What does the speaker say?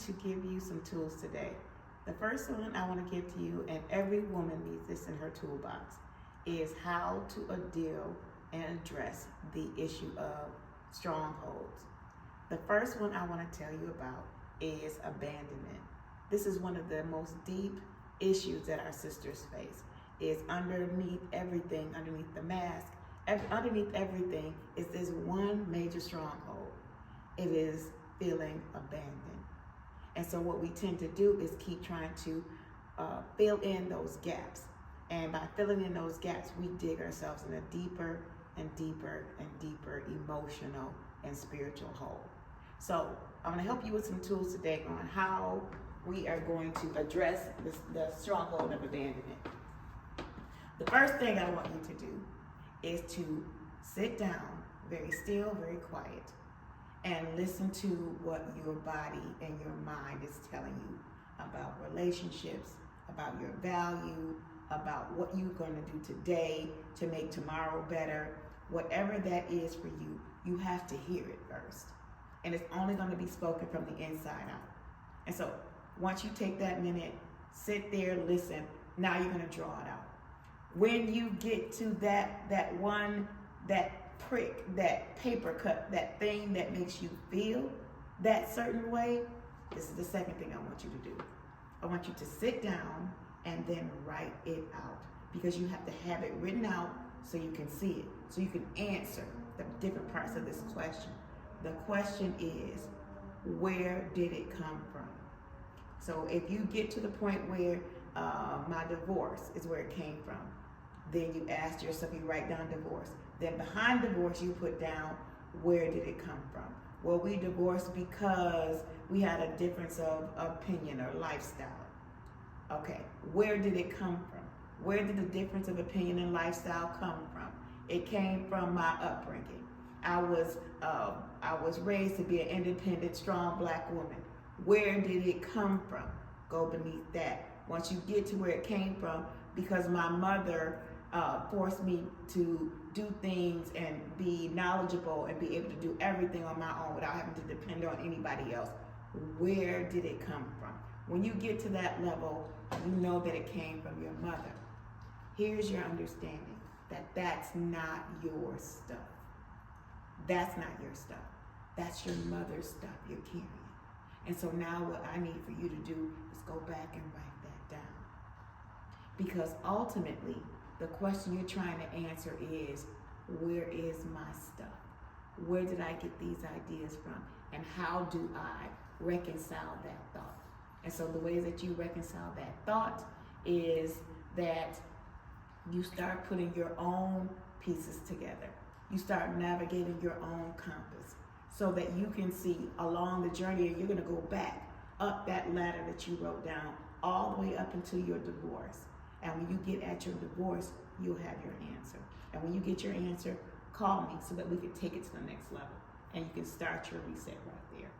to give you some tools today. The first one I want to give to you, and every woman needs this in her toolbox, is how to deal and address the issue of strongholds. The first one I want to tell you about is abandonment. This is one of the most deep issues that our sisters face. Is underneath everything, underneath the mask, underneath everything is this one major stronghold. It is feeling abandoned. And so what we tend to do is keep trying to fill in those gaps. And by filling in those gaps, we dig ourselves in a deeper and deeper and deeper emotional and spiritual hole. So I'm going to help you with some tools today on how we are going to address the stronghold of abandonment. The first thing I want you to do is to sit down, very still, very quiet, and listen to what your body and your mind is telling you about relationships, about your value, about what you're going to do today to make tomorrow better. Whatever that is for you, you have to hear it first. And it's only going to be spoken from the inside out. And so once you take that minute, sit there, listen, now you're going to draw it out. When you get to that prick, that paper cut, that thing that makes you feel that certain way, this is the second thing I want you to do. I want you to sit down and then write it out, because you have to have it written out so you can see it, so you can answer the different parts of this question. The question is, where did it come from? So if you get to the point where my divorce is where it came from, then you ask yourself, you write down divorce. Then behind divorce, you put down, where did it come from? Well, we divorced because we had a difference of opinion or lifestyle. Okay, where did it come from? Where did the difference of opinion and lifestyle come from? It came from my upbringing. I was raised to be an independent, strong Black woman. Where did it come from? Go beneath that. Once you get to where it came from, because my mother forced me to do things and be knowledgeable and be able to do everything on my own without having to depend on anybody else. Where did it come from? When you get to that level, you know that it came from your mother. Here's your understanding that that's not your stuff. That's not your stuff. That's your mother's stuff you're carrying. And so now what I need for you to do is go back and write that down. Because ultimately, the question you're trying to answer is, where is my stuff? Where did I get these ideas from? And how do I reconcile that thought? And so the ways that you reconcile that thought is that you start putting your own pieces together. You start navigating your own compass so that you can see along the journey, and you're going to go back up that ladder that you wrote down all the way up until your divorce. And when you get at your divorce, you'll have your answer. And when you get your answer, call me so that we can take it to the next level. And you can start your reset right there.